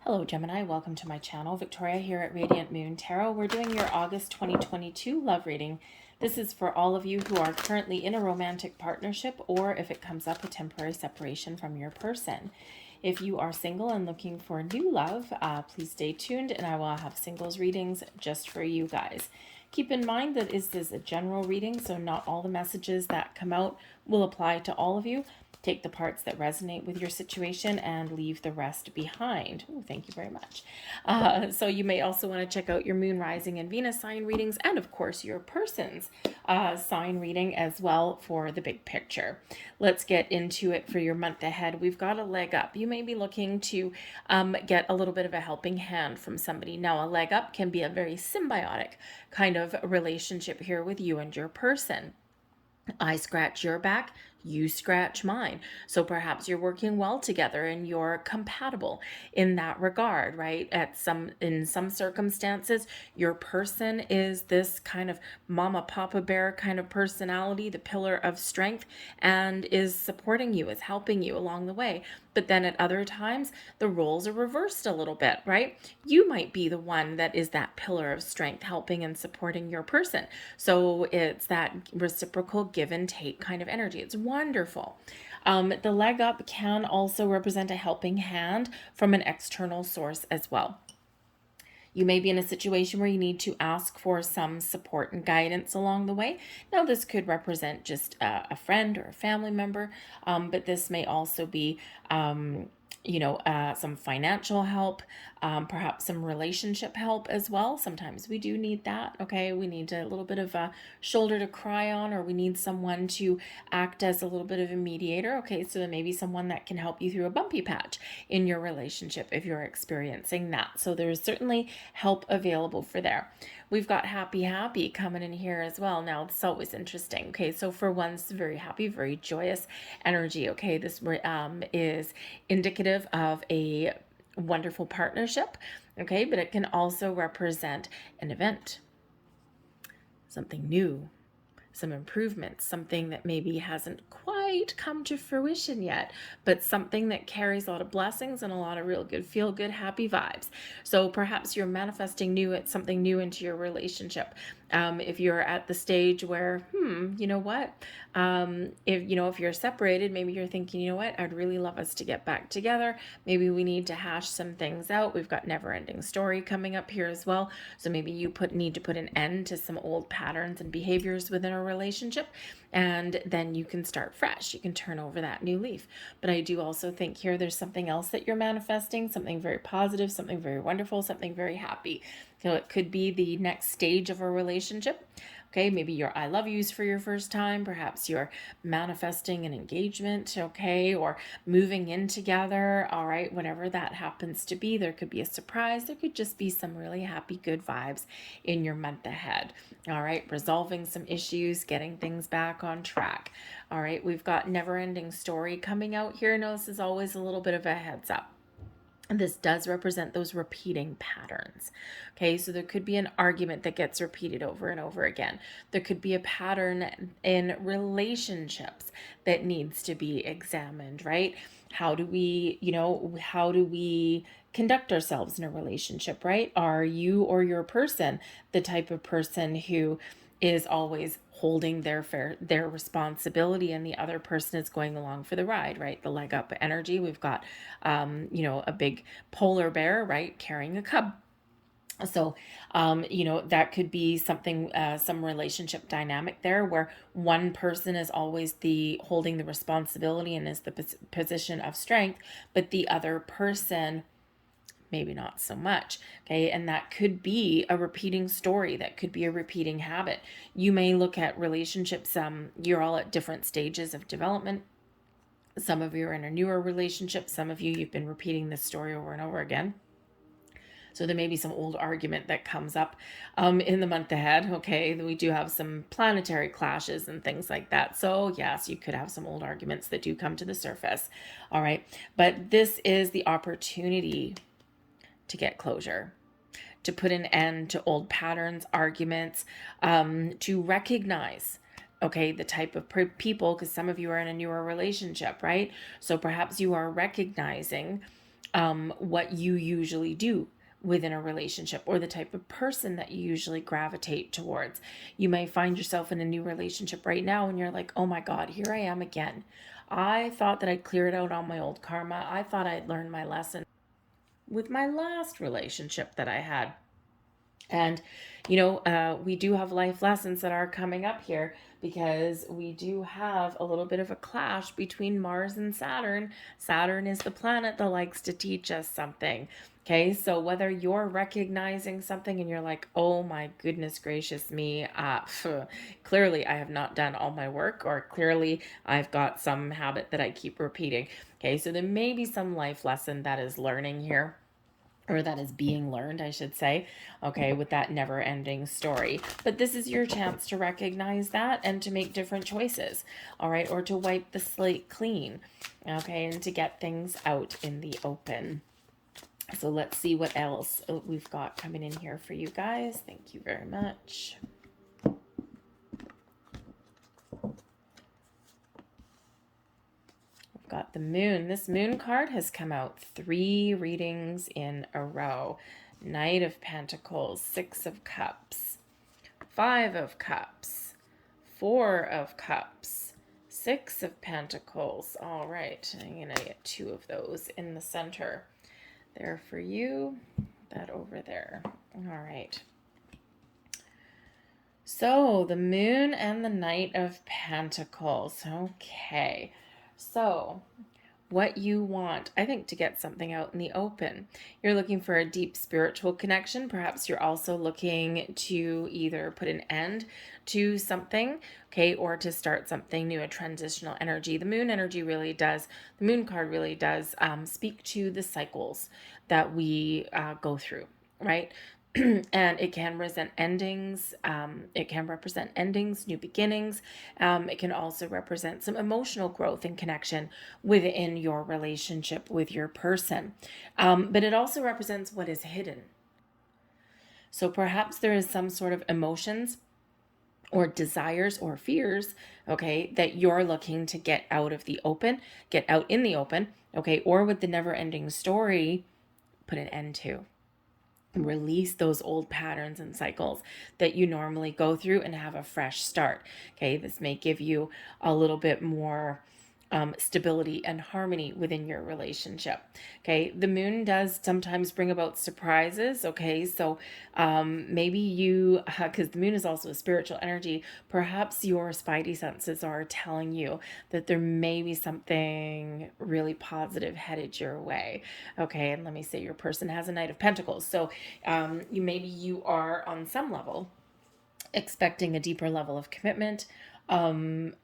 Hello Gemini, welcome to my channel. Victoria here at Radiant Moon Tarot. We're doing your August 2022 love reading. This is for all of you who are currently in a romantic partnership, or if it comes up, a temporary separation from your person. If you are single and looking for new love, please stay tuned and I will have singles readings just for you guys. Keep in mind that this is a general reading, so not all the messages that come out will apply to all of you. Take the parts that resonate with your situation and leave the rest behind. Ooh, thank you very much. So you may also want to check out your moon, rising, and Venus sign readings, and of course your person's sign reading as well for the big picture. Let's get into it for your month ahead. We've got a leg up. You may be looking to get a little bit of a helping hand from somebody. Now, a leg up can be a very symbiotic kind of relationship here with you and your person. I scratch your back, you scratch mine. So perhaps you're working well together and you're compatible in that regard, right? In some circumstances, your person is this kind of mama papa bear kind of personality, the pillar of strength, and is supporting you, is helping you along the way. But then at other times, the roles are reversed a little bit, right? You might be the one that is that pillar of strength, helping and supporting your person. So it's that reciprocal give and take kind of energy. It's wonderful. The leg up can also represent a helping hand from an external source as well. You may be in a situation where you need to ask for some support and guidance along the way. Now, this could represent just a friend or a family member, but this may also be some financial help, perhaps some relationship help as well. Sometimes we do need that, okay? We need a little bit of a shoulder to cry on, or we need someone to act as a little bit of a mediator, okay? So there may be someone that can help you through a bumpy patch in your relationship if you're experiencing that. So there's certainly help available for there. We've got happy coming in here as well. Now, it's always interesting. Okay, so for one, it's very happy, very joyous energy. Okay, this is indicative of a wonderful partnership. Okay, but it can also represent an event, something new, some improvements, something that maybe hasn't quite come to fruition yet, but something that carries a lot of blessings and a lot of real good, feel good, happy vibes. So perhaps you're manifesting something new into your relationship. If you're at the stage where, you know what, if you're separated, maybe you're thinking, you know what, I'd really love us to get back together. Maybe we need to hash some things out. We've got never ending story coming up here as well. So maybe you need to put an end to some old patterns and behaviors within a relationship, and then you can start fresh. You can turn over that new leaf. But I do also think here there's something else that you're manifesting, something very positive, something very wonderful, something very happy. So it could be the next stage of a relationship. Okay, maybe your I love yous for your first time. Perhaps you're manifesting an engagement, okay, or moving in together. All right, whatever that happens to be, there could be a surprise. There could just be some really happy, good vibes in your month ahead. All right, resolving some issues, getting things back on track. All right, we've got never ending story coming out here. Now, this is always a little bit of a heads up. This does represent those repeating patterns. Okay, so there could be an argument that gets repeated over and over again. There could be a pattern in relationships that needs to be examined, right? How do we conduct ourselves in a relationship, right? Are you or your person the type of person who is always holding their responsibility and the other person is going along for the ride, right? The leg up energy. We've got, a big polar bear, right? Carrying a cub. So, that could be something, some relationship dynamic there where one person is always holding the responsibility and is the position of strength, but the other person maybe not so much. Okay, and that could be a repeating story. That could be a repeating habit. You may look at relationships. You're all at different stages of development. Some of you are in a newer relationship. Some of you've been repeating this story over and over again. So there may be some old argument that comes up in the month ahead. Okay, we do have some planetary clashes and things like that. So yes, you could have some old arguments that do come to the surface. All right, but this is the opportunity to get closure, to put an end to old patterns, arguments, to recognize, okay, the type of people, because some of you are in a newer relationship, right? So perhaps you are recognizing what you usually do within a relationship or the type of person that you usually gravitate towards. You may find yourself in a new relationship right now and you're like, oh my God, here I am again. I thought that I'd cleared out all my old karma. I thought I'd learned my lesson with my last relationship that I had. And, we do have life lessons that are coming up here because we do have a little bit of a clash between Mars and Saturn. Saturn is the planet that likes to teach us something. Okay, so whether you're recognizing something and you're like, oh my goodness gracious me, clearly I have not done all my work, or clearly I've got some habit that I keep repeating. Okay, so there may be some life lesson that is learning here, or that is being learned, I should say, okay, with that never ending story. But this is your chance to recognize that and to make different choices, all right, or to wipe the slate clean, okay, and to get things out in the open. So let's see what else we've got coming in here for you guys. Thank you very much. Got the moon. This moon card has come out 3 readings in a row. Knight of Pentacles, 6 of Cups, 5 of Cups, 4 of Cups, 6 of Pentacles. All right, I'm going to get 2 of those in the center. There for you, that over there. All right. So the moon and the Knight of Pentacles. Okay. So what you want, I think, to get something out in the open. You're looking for a deep spiritual connection. Perhaps you're also looking to either put an end to something, okay, or to start something new, a transitional energy. The moon energy really does, the moon card really does speak to the cycles that we go through, right? And it can represent endings. It can represent endings, new beginnings. It can also represent some emotional growth and connection within your relationship with your person. But it also represents what is hidden. So perhaps there is some sort of emotions or desires or fears, okay, that you're looking to get out of the open, get out in the open, okay, or with the never ending story, put an end to. Release those old patterns and cycles that you normally go through and have a fresh start. Okay, this may give you a little bit more stability and harmony within your relationship. Okay, the moon does sometimes bring about surprises. Okay, so maybe you, because the moon is also a spiritual energy, perhaps your spidey senses are telling you that there may be something really positive headed your way. Okay, and let me say your person has a Knight of Pentacles, so maybe you are on some level expecting a deeper level of commitment,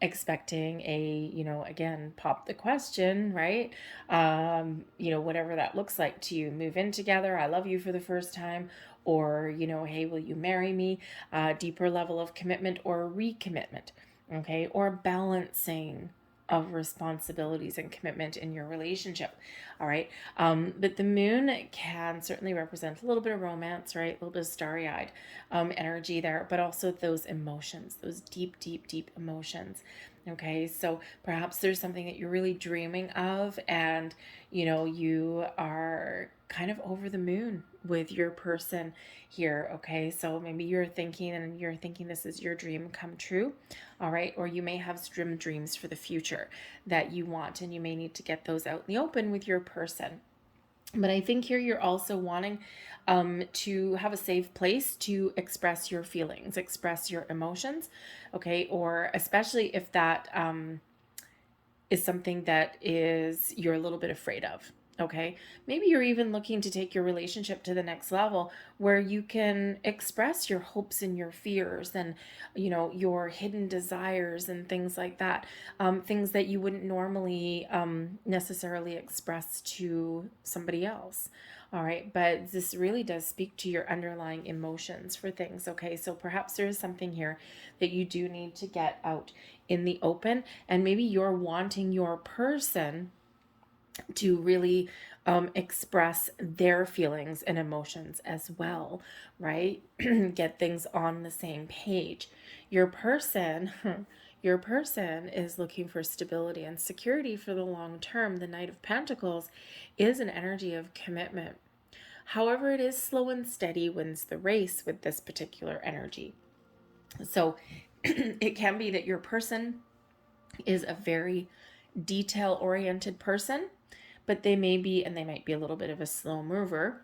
expecting a, again, pop the question, right? Whatever that looks like to you, move in together, I love you for the first time, or, hey, will you marry me? Deeper level of commitment or recommitment, okay? Or balancing of responsibilities and commitment in your relationship. All right. But the moon can certainly represent a little bit of romance, right? A little bit of starry-eyed energy there, but also those emotions, those deep, deep, deep emotions. Okay. So perhaps there's something that you're really dreaming of, and, you are kind of over the moon with your person here. Okay. So maybe you're thinking this is your dream come true. All right. Or you may have dreams for the future that you want, and you may need to get those out in the open with your person. But I think here you're also wanting to have a safe place to express your feelings, express your emotions. Okay. Or especially if that is something that you're a little bit afraid of. Okay. Maybe you're even looking to take your relationship to the next level where you can express your hopes and your fears and, your hidden desires and things like that. Things that you wouldn't normally necessarily express to somebody else. All right. But this really does speak to your underlying emotions for things. Okay. So perhaps there is something here that you do need to get out in the open, and maybe you're wanting your person to really express their feelings and emotions as well, right? Get things on the same page. Your person your person is looking for stability and security for the long term, the Knight of Pentacles is an energy of commitment. However, it is slow and steady wins the race with this particular energy. So it can be that your person is a very detail-oriented person, but they might be a little bit of a slow mover.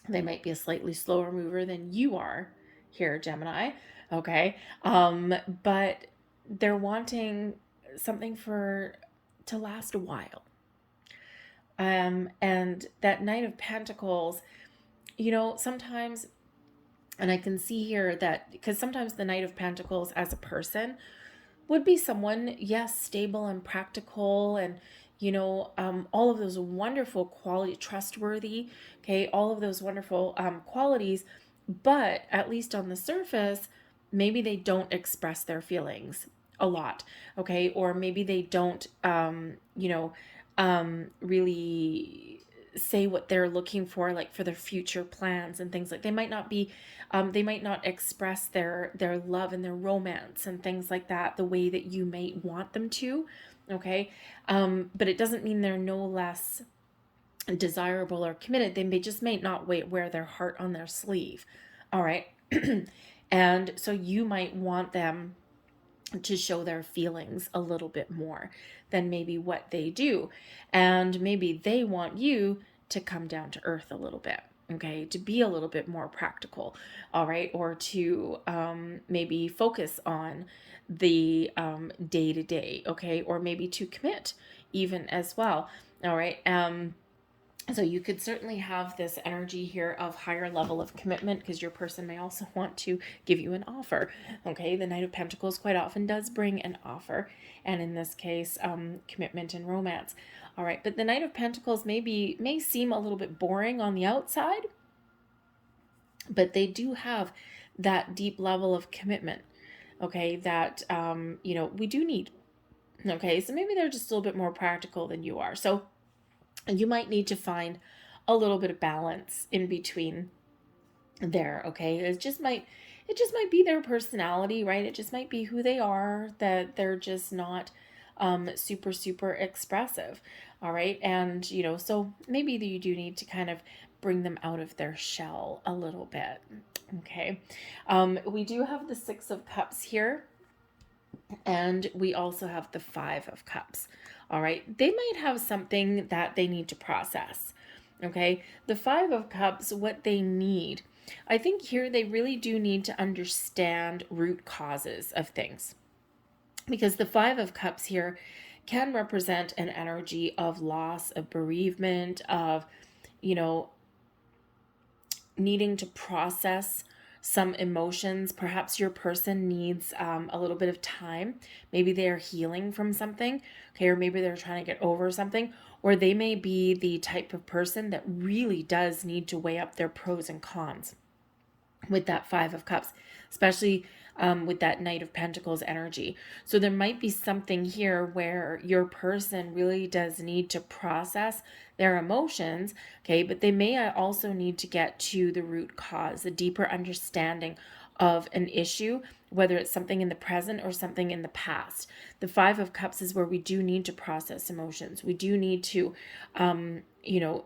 They might be a slightly slower mover than you are here, Gemini. Okay. But they're wanting something to last a while. And that Knight of Pentacles, sometimes, and I can see here that because sometimes the Knight of Pentacles as a person would be someone, yes, stable and practical and, all of those wonderful quality, trustworthy, okay, all of those wonderful qualities, but at least on the surface, maybe they don't express their feelings a lot, okay, or maybe they don't, really say what they're looking for, like for their future plans and things. Like they might not express their love and their romance and things like that the way that you may want them to, okay, but it doesn't mean they're no less desirable or committed. They may not wear their heart on their sleeve. All right. And so you might want them to show their feelings a little bit more than maybe what they do. And maybe they want you to come down to earth a little bit, okay, to be a little bit more practical, all right, or to maybe focus on the day to day, okay, or maybe to commit even as well, all right. So you could certainly have this energy here of higher level of commitment because your person may also want to give you an offer. Okay, the Knight of Pentacles quite often does bring an offer, and in this case, commitment and romance. All right, but the Knight of Pentacles may seem a little bit boring on the outside, but they do have that deep level of commitment. Okay, that we do need. Okay, so maybe they're just a little bit more practical than you are. So you might need to find a little bit of balance in between there, okay? It just might be their personality, right? It just might be who they are, that they're just not super expressive. All right? And, so maybe you do need to kind of bring them out of their shell a little bit. Okay. We do have the 6 of Cups here. And we also have the 5 of Cups. All right. They might have something that they need to process. Okay. The 5 of Cups, what they need. I think here they really do need to understand root causes of things. Because the 5 of Cups here can represent an energy of loss, of bereavement, of, needing to process some emotions. Perhaps your person needs a little bit of time. Maybe they're healing from something, okay, or maybe they're trying to get over something, or they may be the type of person that really does need to weigh up their pros and cons with that 5 of Cups, especially with that Knight of Pentacles energy. So there might be something here where your person really does need to process their emotions, okay, but they may also need to get to the root cause, a deeper understanding of an issue, whether it's something in the present or something in the past. The 5 of Cups is where we do need to process emotions. We do need to,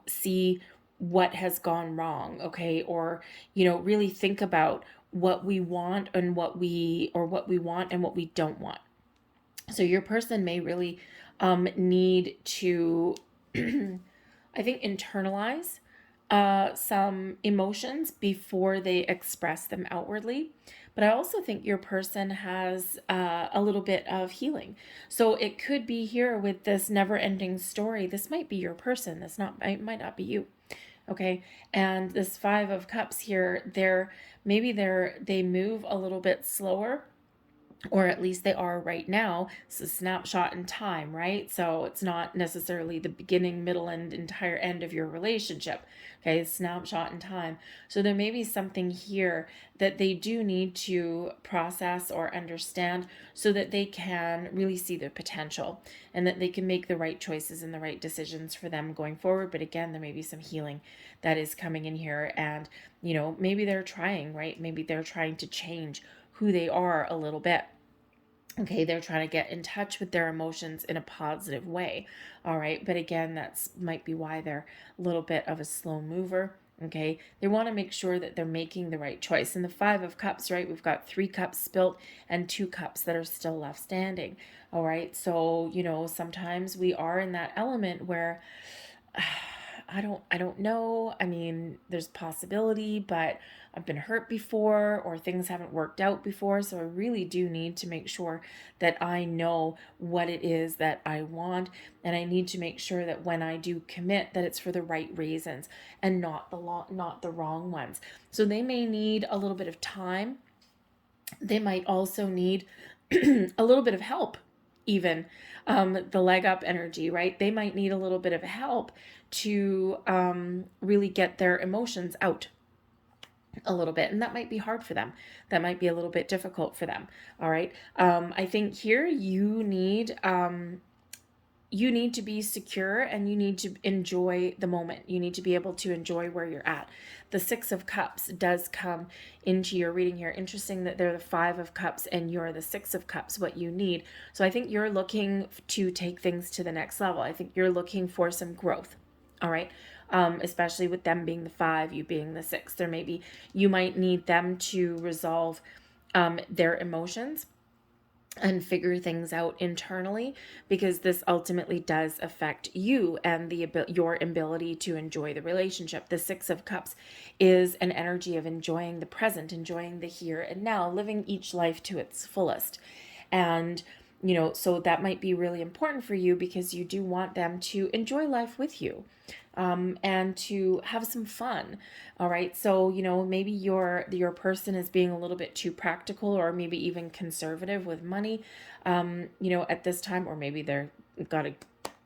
see what has gone wrong, okay, or really think about what we want and what we want and what we don't want. So your person may really need to I think internalize some emotions before they express them outwardly. But I also think your person has a little bit of healing. So it could be here with this never-ending story. This might be your person. It might not be you. Okay, and this 5 of Cups here, they move a little bit slower, or at least they are right now. It's a snapshot in time, right? So it's not necessarily the beginning, middle, and entire end of your relationship. Okay, snapshot in time. So there may be something here that they do need to process or understand so that they can really see the potential and that they can make the right choices and the right decisions for them going forward. But again, there may be some healing that is coming in here, and maybe they're trying, right? Maybe they're trying to change who they are a little bit. Okay, they're trying to get in touch with their emotions in a positive way. All right, but again, that's might be why they're a little bit of a slow mover. Okay, they want to make sure that they're making the right choice. In the Five of Cups, right, we've got 3 cups spilt and 2 cups that are still left standing. All right, so sometimes we are in that element where I don't know. I mean, there's possibility, but I've been hurt before or things haven't worked out before, so I really do need to make sure that I know what it is that I want, and I need to make sure that when I do commit that it's for the right reasons and not the wrong ones. So they may need a little bit of time. They might also need a little bit of help, even the leg up energy, right? They might need a little bit of help to really get their emotions out a little bit, and that might be hard for them. That might be a little bit difficult for them. All right. I think here you need to be secure, and you need to enjoy the moment. You need to be able to enjoy where you're at. The 6 of Cups does come into your reading here. Interesting that they're the 5 of Cups and you're the 6 of Cups, what you need. So I think you're looking to take things to the next level. I think you're looking for some growth. All right. Especially with them being the 5, you being the 6. You might need them to resolve their emotions and figure things out internally, because this ultimately does affect you and your ability to enjoy the relationship. The 6 of Cups is an energy of enjoying the present, enjoying the here and now, living each life to its fullest. And so that might be really important for you, because you do want them to enjoy life with you, and to have some fun. All right. So, maybe your person is being a little bit too practical, or maybe even conservative with money, at this time, or maybe they're got a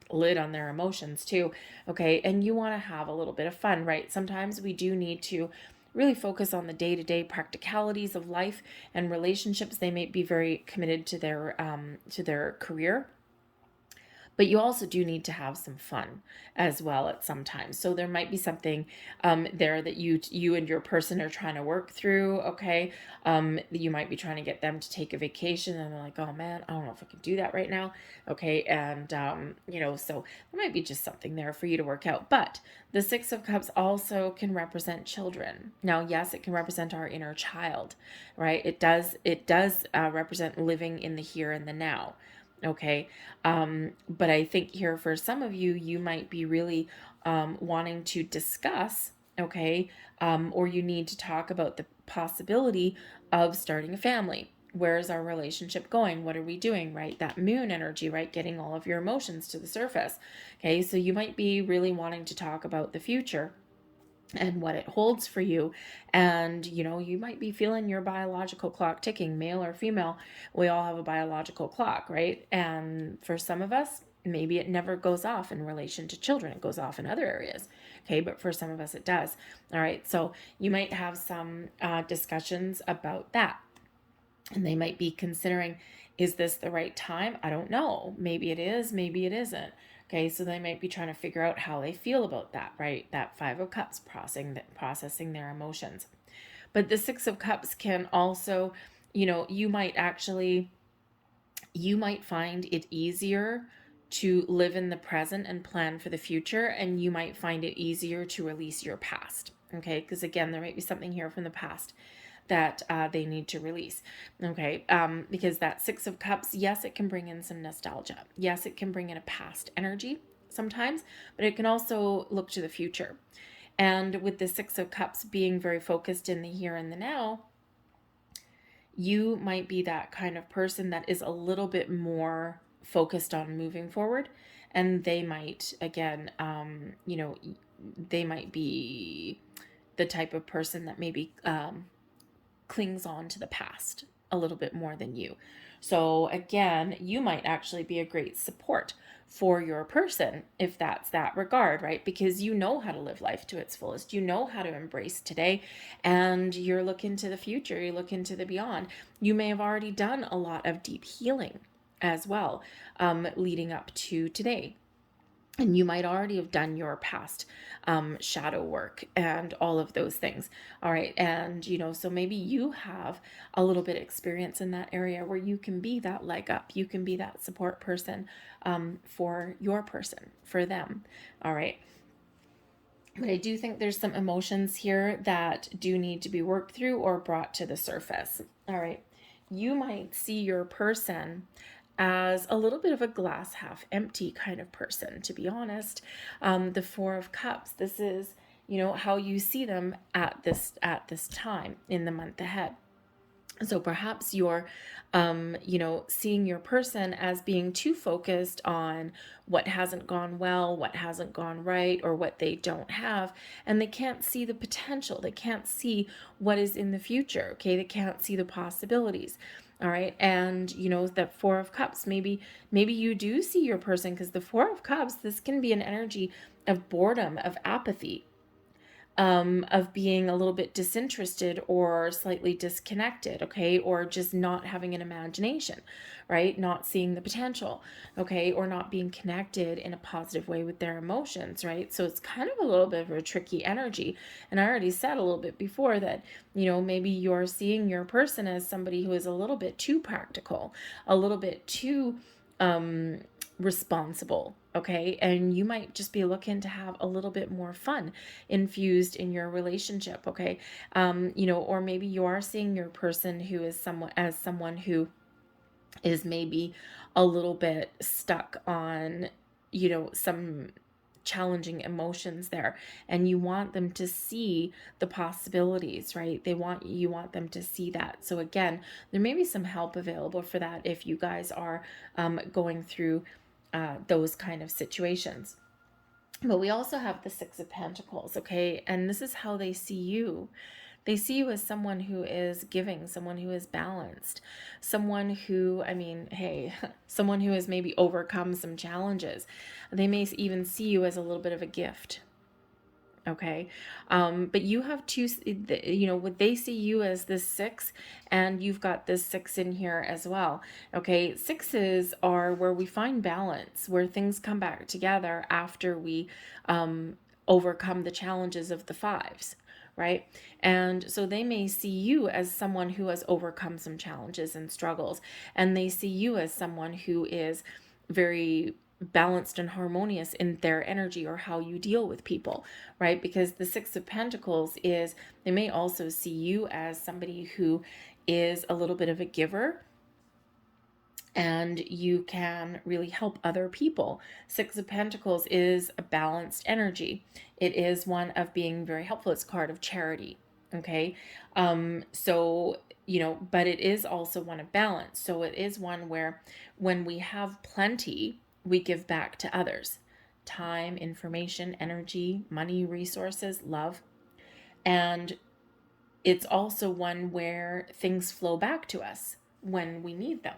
lid on their emotions too. Okay. And you want to have a little bit of fun, right? Sometimes we do need to really focus on the day-to-day practicalities of life and relationships. They may be very committed to their career, but you also do need to have some fun as well at some time. So there might be something there that you and your person are trying to work through. Okay. You might be trying to get them to take a vacation, and they're like, oh man, I don't know if I can do that right now. Okay. And so there might be just something there for you to work out. But the 6 of Cups also can represent children. Now, yes, it can represent our inner child, right? It does represent living in the here and the now. Okay. But I think here for some of you, you might be really wanting to discuss, okay, or you need to talk about the possibility of starting a family. Where is our relationship going? What are we doing, right? That moon energy, right? Getting all of your emotions to the surface. Okay. So you might be really wanting to talk about the future and what it holds for you. And you might be feeling your biological clock ticking, male or female. We all have a biological clock, right? And for some of us, maybe it never goes off in relation to children. It goes off in other areas. Okay. But for some of us, it does. All right. So you might have some discussions about that. And they might be considering, is this the right time? I don't know. Maybe it is, maybe it isn't. Okay, so they might be trying to figure out how they feel about that, right? That 5 of Cups, processing their emotions. But the 6 of Cups can also, you might find it easier to live in the present and plan for the future, and you might find it easier to release your past. Okay, because again, there might be something here from the past that they need to release. Okay. Because that 6 of Cups, yes, it can bring in some nostalgia. Yes, it can bring in a past energy sometimes, but it can also look to the future. And with the 6 of Cups being very focused in the here and the now, you might be that kind of person that is a little bit more focused on moving forward. And they might, again, they might be the type of person that maybe clings on to the past a little bit more than you. So again, you might actually be a great support for your person if that's that regard, right? Because you know how to live life to its fullest. You know how to embrace today, and you're looking to the future. You look into the beyond. You may have already done a lot of deep healing as well, leading up to today. And you might already have done your past shadow work and all of those things. All right. And, so maybe you have a little bit of experience in that area where you can be that leg up. You can be that support person for your person, for them. All right. But I do think there's some emotions here that do need to be worked through or brought to the surface. All right. You might see your person as a little bit of a glass half empty kind of person, to be honest. The Four of Cups, this is, how you see them at this time in the month ahead. So perhaps you're, seeing your person as being too focused on what hasn't gone well, what hasn't gone right, or what they don't have, and they can't see the potential. They can't see what is in the future. Okay, they can't see the possibilities. All right, and that Four of Cups. Maybe you do see your person, because the Four of Cups, this can be an energy of boredom, of apathy, of being a little bit disinterested or slightly disconnected, okay, or just not having an imagination, right? Not seeing the potential, okay, or not being connected in a positive way with their emotions, right? So it's kind of a little bit of a tricky energy. And I already said a little bit before that, maybe you're seeing your person as somebody who is a little bit too practical, a little bit too responsible, okay? And you might just be looking to have a little bit more fun infused in your relationship, okay? Or maybe you are seeing your person who is someone who is maybe a little bit stuck on, some challenging emotions there, and you want them to see the possibilities, right? You want them to see that. So again, there may be some help available for that if you guys are going through those kind of situations. But we also have the Six of Pentacles, okay? And this is how they see you. They see you as someone who is giving, someone who is balanced, someone who, hey, someone who has maybe overcome some challenges. They may even see you as a little bit of a gift. Okay. But you have two, what they see you as this six, and you've got this six in here as well. Okay. Sixes are where we find balance, where things come back together after we overcome the challenges of the fives. Right. And so they may see you as someone who has overcome some challenges and struggles, and they see you as someone who is very balanced and harmonious in their energy or how you deal with people, right? Because the Six of Pentacles is, they may also see you as somebody who is a little bit of a giver, and you can really help other people. Six of Pentacles is a balanced energy. It is one of being very helpful. It's a card of charity, okay? So, but it is also one of balance. So it is one where when we have plenty, we give back to others. Time, information, energy, money, resources, love. And it's also one where things flow back to us when we need them.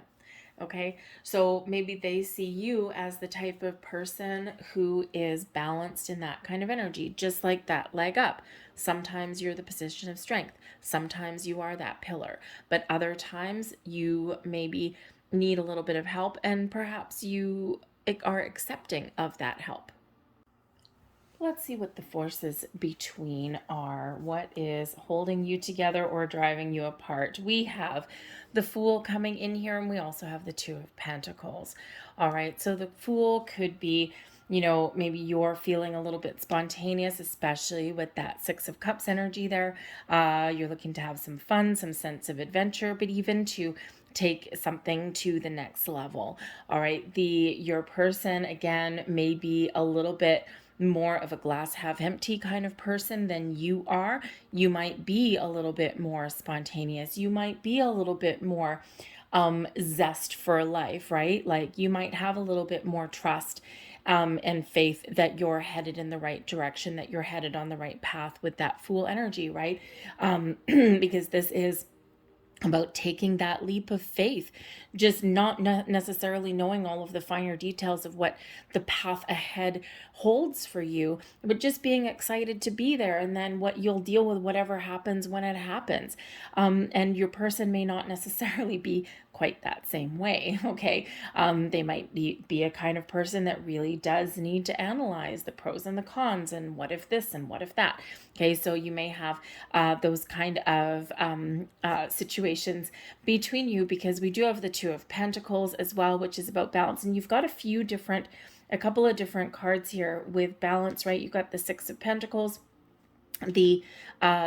Okay, so maybe they see you as the type of person who is balanced in that kind of energy, just like that leg up. Sometimes you're the position of strength, sometimes you are that pillar, but other times you maybe need a little bit of help, and perhaps you are accepting of that help. Let's see what the forces between are. What is holding you together or driving you apart? We have the Fool coming in here, and we also have the Two of Pentacles. All right, so the Fool could be, maybe you're feeling a little bit spontaneous, especially with that Six of Cups energy there. You're looking to have some fun, some sense of adventure, but even to take something to the next level. All right, your person, again, may be a little bit more of a glass half empty kind of person than you are. You might be a little bit more spontaneous. You might be a little bit more zest for life, right? Like you might have a little bit more trust and faith that you're headed in the right direction, that you're headed on the right path with that Fool energy, right? Because this is about taking that leap of faith, just not necessarily knowing all of the finer details of what the path ahead holds for you, but just being excited to be there, and then what you'll deal with whatever happens when it happens. And your person may not necessarily be quite that same way. Okay. They might be a kind of person that really does need to analyze the pros and the cons and what if this and what if that. Okay. So you may have those kind of situations between you, because we do have the Two of Pentacles as well, which is about balance. And you've got a couple of different cards here with balance, right? You've got the Six of Pentacles. The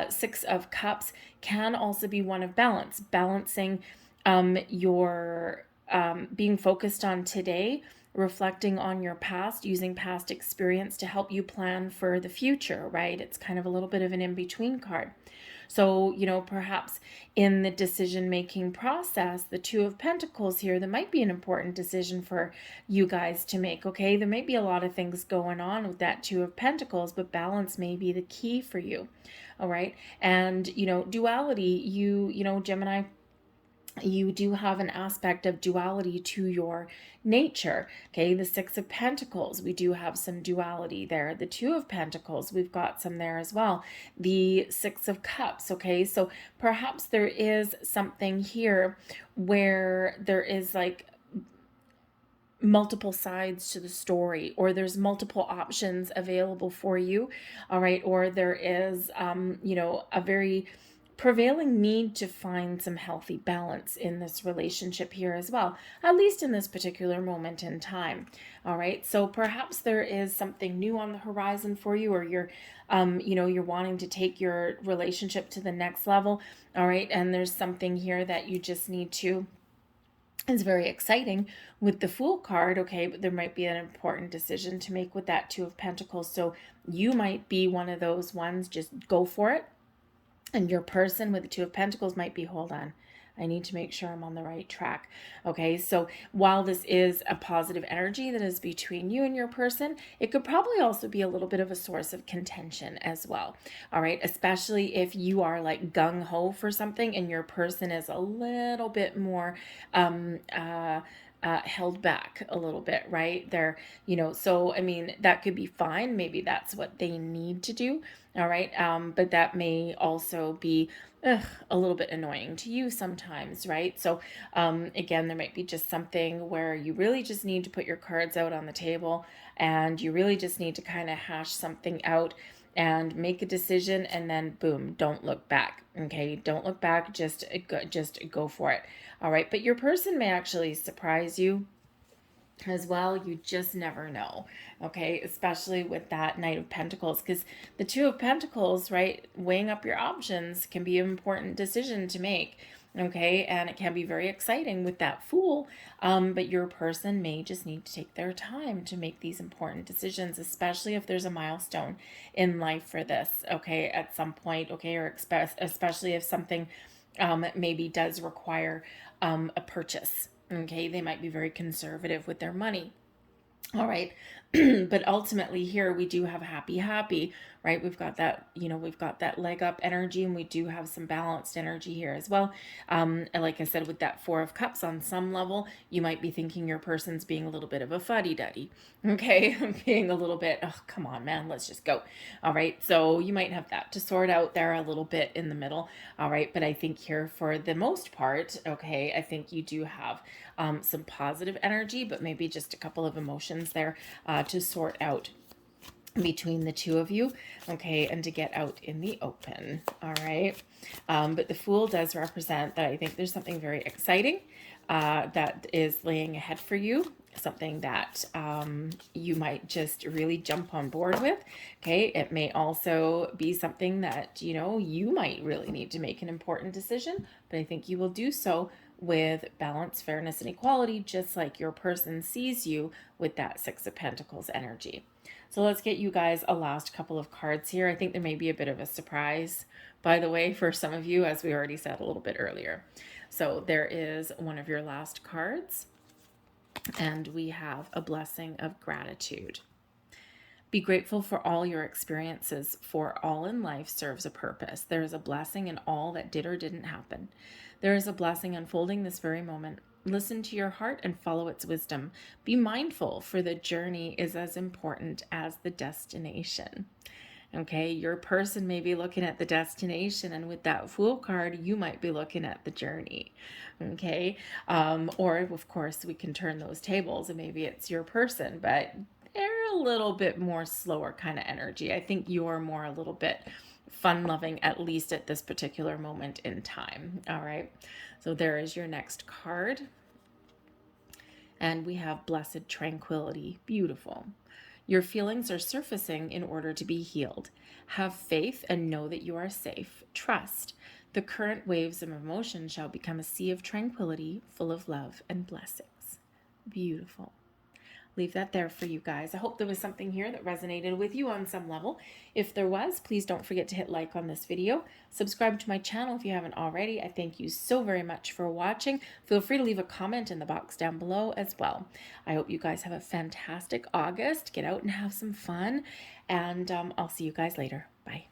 Six of Cups can also be one of balance, balancing your being focused on today, reflecting on your past, using past experience to help you plan for the future, right? It's kind of a little bit of an in-between card. So, perhaps in the decision-making process, the Two of Pentacles here, there might be an important decision for you guys to make, okay? There might be a lot of things going on with that Two of Pentacles, but balance may be the key for you, all right? And, duality, Gemini, you do have an aspect of duality to your nature. Okay, the Six of Pentacles, we do have some duality there. The Two of Pentacles, we've got some there as well. The Six of Cups, okay, so perhaps there is something here where there is like multiple sides to the story, or there's multiple options available for you, all right, or there is a very prevailing need to find some healthy balance in this relationship here as well, at least in this particular moment in time. All right, so perhaps there is something new on the horizon for you, or you're you're wanting to take your relationship to the next level. All right, and there's something here that you just need to, it's very exciting with the Fool card, okay, but there might be an important decision to make with that Two of Pentacles. So you might be one of those ones, just go for it. And your person with the Two of Pentacles might be, hold on, I need to make sure I'm on the right track. Okay, so while this is a positive energy that is between you and your person, it could probably also be a little bit of a source of contention as well. All right, especially if you are like gung-ho for something and your person is a little bit more held back a little bit, right? They're, so I mean, that could be fine. Maybe that's what they need to do. All right. But that may also be a little bit annoying to you sometimes, right? So again, there might be just something where you really just need to put your cards out on the table, and you really just need to kind of hash something out and make a decision, and then boom, don't look back. Okay, don't look back, just go for it. All right, but your person may actually surprise you as well. You just never know. Okay, especially with that Knight of Pentacles, because the Two of Pentacles, right, weighing up your options can be an important decision to make. Okay, and it can be very exciting with that Fool, but your person may just need to take their time to make these important decisions, especially if there's a milestone in life for this, okay, at some point, okay, or especially if something maybe does require a purchase. Okay, they might be very conservative with their money. All right. But ultimately here we do have happy, right? We've got that, we've got that leg up energy, and we do have some balanced energy here as well. Like I said, with that Four of Cups, on some level, you might be thinking your person's being a little bit of a fuddy-duddy, okay? Being a little bit, oh, come on, man, let's just go. All right. So you might have that to sort out there a little bit in the middle. All right. But I think here for the most part, okay, I think you do have some positive energy, but maybe just a couple of emotions there to sort out between the two of you, okay, and to get out in the open. All right. But the Fool does represent that I think there's something very exciting that is laying ahead for you, something that you might just really jump on board with. Okay, it may also be something that you might really need to make an important decision, but I think you will do so with balance, fairness, and equality, just like your person sees you with that Six of Pentacles energy. So let's get you guys a last couple of cards here. I think there may be a bit of a surprise, by the way, for some of you, as we already said a little bit earlier. So there is one of your last cards, and we have a blessing of gratitude. Be grateful for all your experiences, for all in life serves a purpose. There is a blessing in all that did or didn't happen. There is a blessing unfolding this very moment. Listen to your heart and follow its wisdom. Be mindful, for the journey is as important as the destination. Okay, your person may be looking at the destination, and with that Fool card, you might be looking at the journey. Okay, or of course, we can turn those tables, and maybe it's your person, but they're a little bit more slower kind of energy. I think you're more a little bit fun loving, at least at this particular moment in time. All right, so there is your next card. And we have blessed tranquility. Beautiful. Your feelings are surfacing in order to be healed. Have faith and know that you are safe. Trust. The current waves of emotion shall become a sea of tranquility, full of love and blessings. Beautiful. Leave that there for you guys. I hope there was something here that resonated with you on some level. If there was, please don't forget to hit like on this video. Subscribe to my channel if you haven't already. I thank you so very much for watching. Feel free to leave a comment in the box down below as well. I hope you guys have a fantastic August. Get out and have some fun. And I'll see you guys later. Bye.